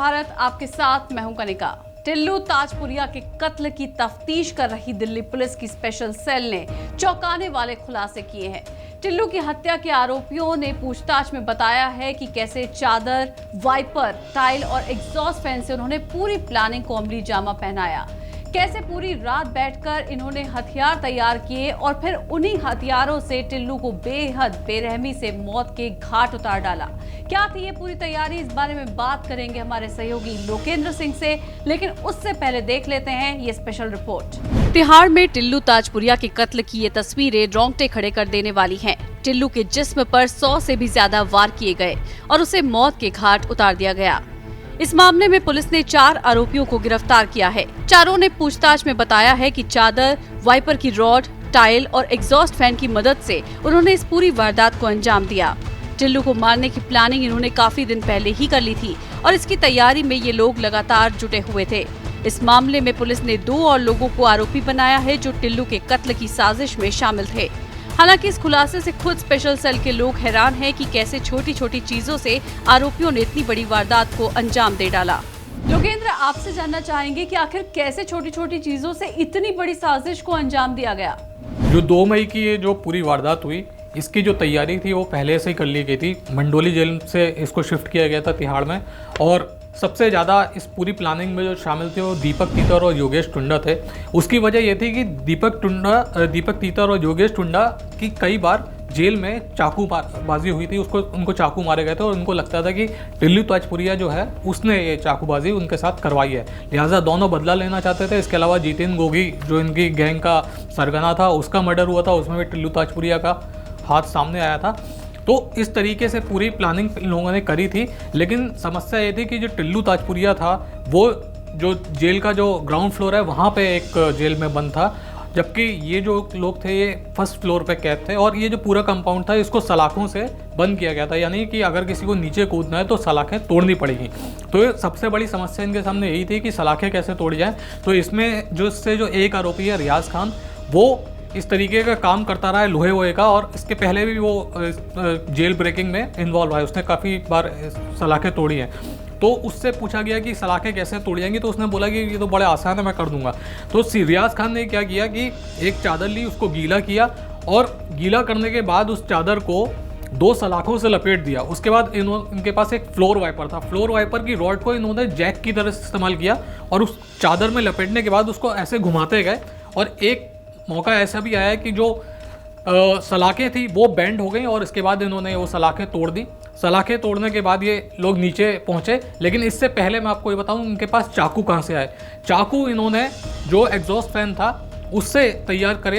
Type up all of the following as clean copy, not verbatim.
भारत आपके साथ मैं हूं कनिका। टिल्लू ताजपुरिया के कत्ल की तफ्तीश कर रही दिल्ली पुलिस की स्पेशल सेल ने चौंकाने वाले खुलासे किए हैं। टिल्लू की हत्या के आरोपियों ने पूछताछ में बताया है कि कैसे चादर, वाइपर, टाइल और एग्जॉस्ट फैन से उन्होंने पूरी प्लानिंग को अमली जामा पहनाया। कैसे पूरी रात बैठकर इन्होंने हथियार तैयार किए और फिर उन्हीं हथियारों से टिल्लू को बेहद बेरहमी से मौत के घाट उतार डाला। क्या थी ये पूरी तैयारी, इस बारे में बात करेंगे हमारे सहयोगी लोकेंद्र सिंह से, लेकिन उससे पहले देख लेते हैं ये स्पेशल रिपोर्ट। तिहाड़ में टिल्लू ताजपुरिया के कत्ल की ये तस्वीरें रोंगटे खड़े कर देने वाली हैं। टिल्लू के जिस्म पर 100 से भी ज्यादा वार किए गए और उसे मौत के घाट उतार दिया गया। इस मामले में पुलिस ने 4 आरोपियों को गिरफ्तार किया है। चारों ने पूछताछ में बताया है कि चादर, वाइपर की रॉड, टाइल और एग्जॉस्ट फैन की मदद से उन्होंने इस पूरी वारदात को अंजाम दिया। टिल्लू को मारने की प्लानिंग इन्होंने काफी दिन पहले ही कर ली थी और इसकी तैयारी में ये लोग लगातार जुटे हुए थे। इस मामले में पुलिस ने 2 और लोगों को आरोपी बनाया है जो टिल्लू के कत्ल की साजिश में शामिल थे। हालांकि इस खुलासे से खुद स्पेशल सेल के लोग हैरान हैं कि कैसे छोटी छोटी चीजों से आरोपियों ने इतनी बड़ी वारदात को अंजाम दे डाला। लोकेंद्र, आपसे जानना चाहेंगे कि आखिर कैसे छोटी छोटी चीजों से इतनी बड़ी साजिश को अंजाम दिया गया। जो 2 मई की ये जो पूरी वारदात हुई, इसकी जो तैयारी थी वो पहले से ही कर ली गई थी। मंडोली जेल से इसको शिफ्ट किया गया था तिहाड़ में, और सबसे ज़्यादा इस पूरी प्लानिंग में जो शामिल थे वो दीपक तीतर और योगेश टुंडा थे। उसकी वजह ये थी कि दीपक तीतर और योगेश टुंडा की कई बार जेल में चाकूबाजी हुई थी, उनको चाकू मारे गए थे और उनको लगता था कि टिल्लू ताजपुरिया जो है उसने ये चाकूबाजी उनके साथ करवाई है, लिहाजा दोनों बदला लेना चाहते थे। इसके अलावा जितेन गोगी जो इनकी गैंग का सरगना था, उसका मर्डर हुआ था, उसमें भी टिल्लू ताजपुरिया का हाथ सामने आया था। तो इस तरीके से पूरी प्लानिंग लोगों ने करी थी। लेकिन समस्या ये थी कि जो टिल्लू ताजपुरिया था वो जो जेल का जो ग्राउंड फ्लोर है वहाँ पे एक जेल में बंद था, जबकि ये जो लोग थे ये फर्स्ट फ्लोर पे कैद थे। और ये जो पूरा कंपाउंड था इसको सलाखों से बंद किया गया था, यानी कि अगर किसी को नीचे कूदना है तो सलाखें तोड़नी पड़ेगी। तो ये सबसे बड़ी समस्या इनके सामने यही थी कि सलाखें कैसे तोड़ी जाए। तो इसमें जो एक आरोपी है रियाज खान, वो इस तरीके का काम करता रहा है लोहे वोहे का, और इसके पहले भी वो जेल ब्रेकिंग में इन्वॉल्व है। उसने काफ़ी बार सलाखें तोड़ी हैं। तो उससे पूछा गया कि सलाखें कैसे तोड़ी जाएंगी, तो उसने बोला कि ये तो बड़े आसान है, मैं कर दूंगा। तो रियाज खान ने क्या किया कि एक चादर ली, उसको गीला किया और गीला करने के बाद उस चादर को 2 सलाखों से लपेट दिया। उसके बाद इनके पास एक फ्लोर वाइपर था। फ्लोर वाइपर की रॉड को इन्होंने जैक की तरह इस्तेमाल किया और उस चादर में लपेटने के बाद उसको ऐसे घुमाते गए। और एक मौका ऐसा भी आया कि जो सलाखें थी वो बेंड हो गई और इसके बाद इन्होंने वो सलाखें तोड़ दी। सलाखें तोड़ने के बाद ये लोग नीचे पहुंचे। लेकिन इससे पहले मैं आपको ये बताऊं इनके पास चाकू कहाँ से आए। चाकू इन्होंने जो एग्जॉस्ट फैन था उससे तैयार करे।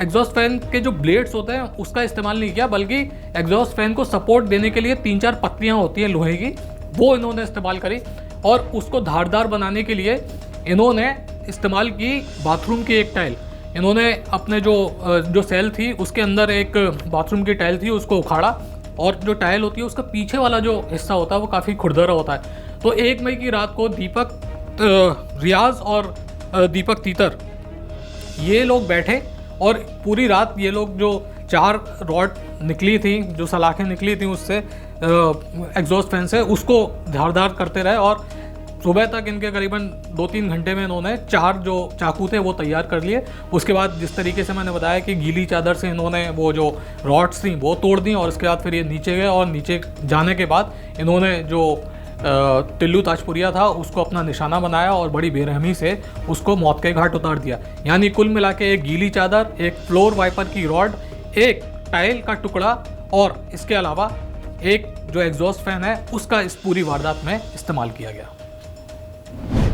एग्जॉस्ट फैन के जो ब्लेड्स होते हैं उसका इस्तेमाल नहीं किया, बल्कि एग्जॉस्ट फैन को सपोर्ट देने के लिए 3-4 पत्तियाँ होती हैं लोहे की, वो इन्होंने इस्तेमाल करी। और उसको धारदार बनाने के लिए इन्होंने इस्तेमाल की बाथरूम की एक टाइल। इन्होंने अपने जो सेल थी उसके अंदर एक बाथरूम की टाइल थी, उसको उखाड़ा, और जो टाइल होती है उसका पीछे वाला जो हिस्सा होता है वो काफ़ी खुरदरा होता है। तो 1 मई की रात को रियाज और दीपक तीतर ये लोग बैठे और पूरी रात ये लोग जो 4 रॉड निकली थी, जो सलाखें निकली थी उससे एग्जॉस्ट फैन से, उसको धारदार करते रहे। और सुबह तक इनके करीबन 2-3 घंटे में इन्होंने 4 जो चाकू थे वो तैयार कर लिए। उसके बाद जिस तरीके से मैंने बताया कि गीली चादर से इन्होंने वो जो रॉड्स थी वो तोड़ दी, और उसके बाद फिर ये नीचे गए और नीचे जाने के बाद इन्होंने जो टिल्लू ताजपुरिया था उसको अपना निशाना बनाया और बड़ी बेरहमी से उसको मौत के घाट उतार दिया। यानी कुल मिला के एक गीली चादर, एक फ्लोर वाइपर की रॉड, एक टाइल का टुकड़ा और इसके अलावा एक जो एग्जॉस्ट फैन है उसका इस पूरी वारदात में इस्तेमाल किया गया।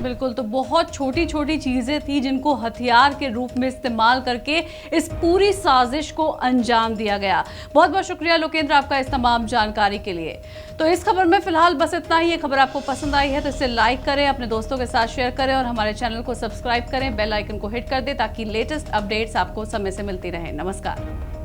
बिल्कुल, तो बहुत छोटी छोटी चीजें थी जिनको हथियार के रूप में इस्तेमाल करके इस पूरी साजिश को अंजाम दिया गया। बहुत बहुत शुक्रिया लोकेंद्र आपका इस तमाम जानकारी के लिए। तो इस खबर में फिलहाल बस इतना ही। ये खबर आपको पसंद आई है तो इसे लाइक करें, अपने दोस्तों के साथ शेयर करें और हमारे चैनल को सब्सक्राइब करें, बेल आइकन को हिट कर दें ताकि लेटेस्ट अपडेट्स आपको समय से मिलती रहें। नमस्कार।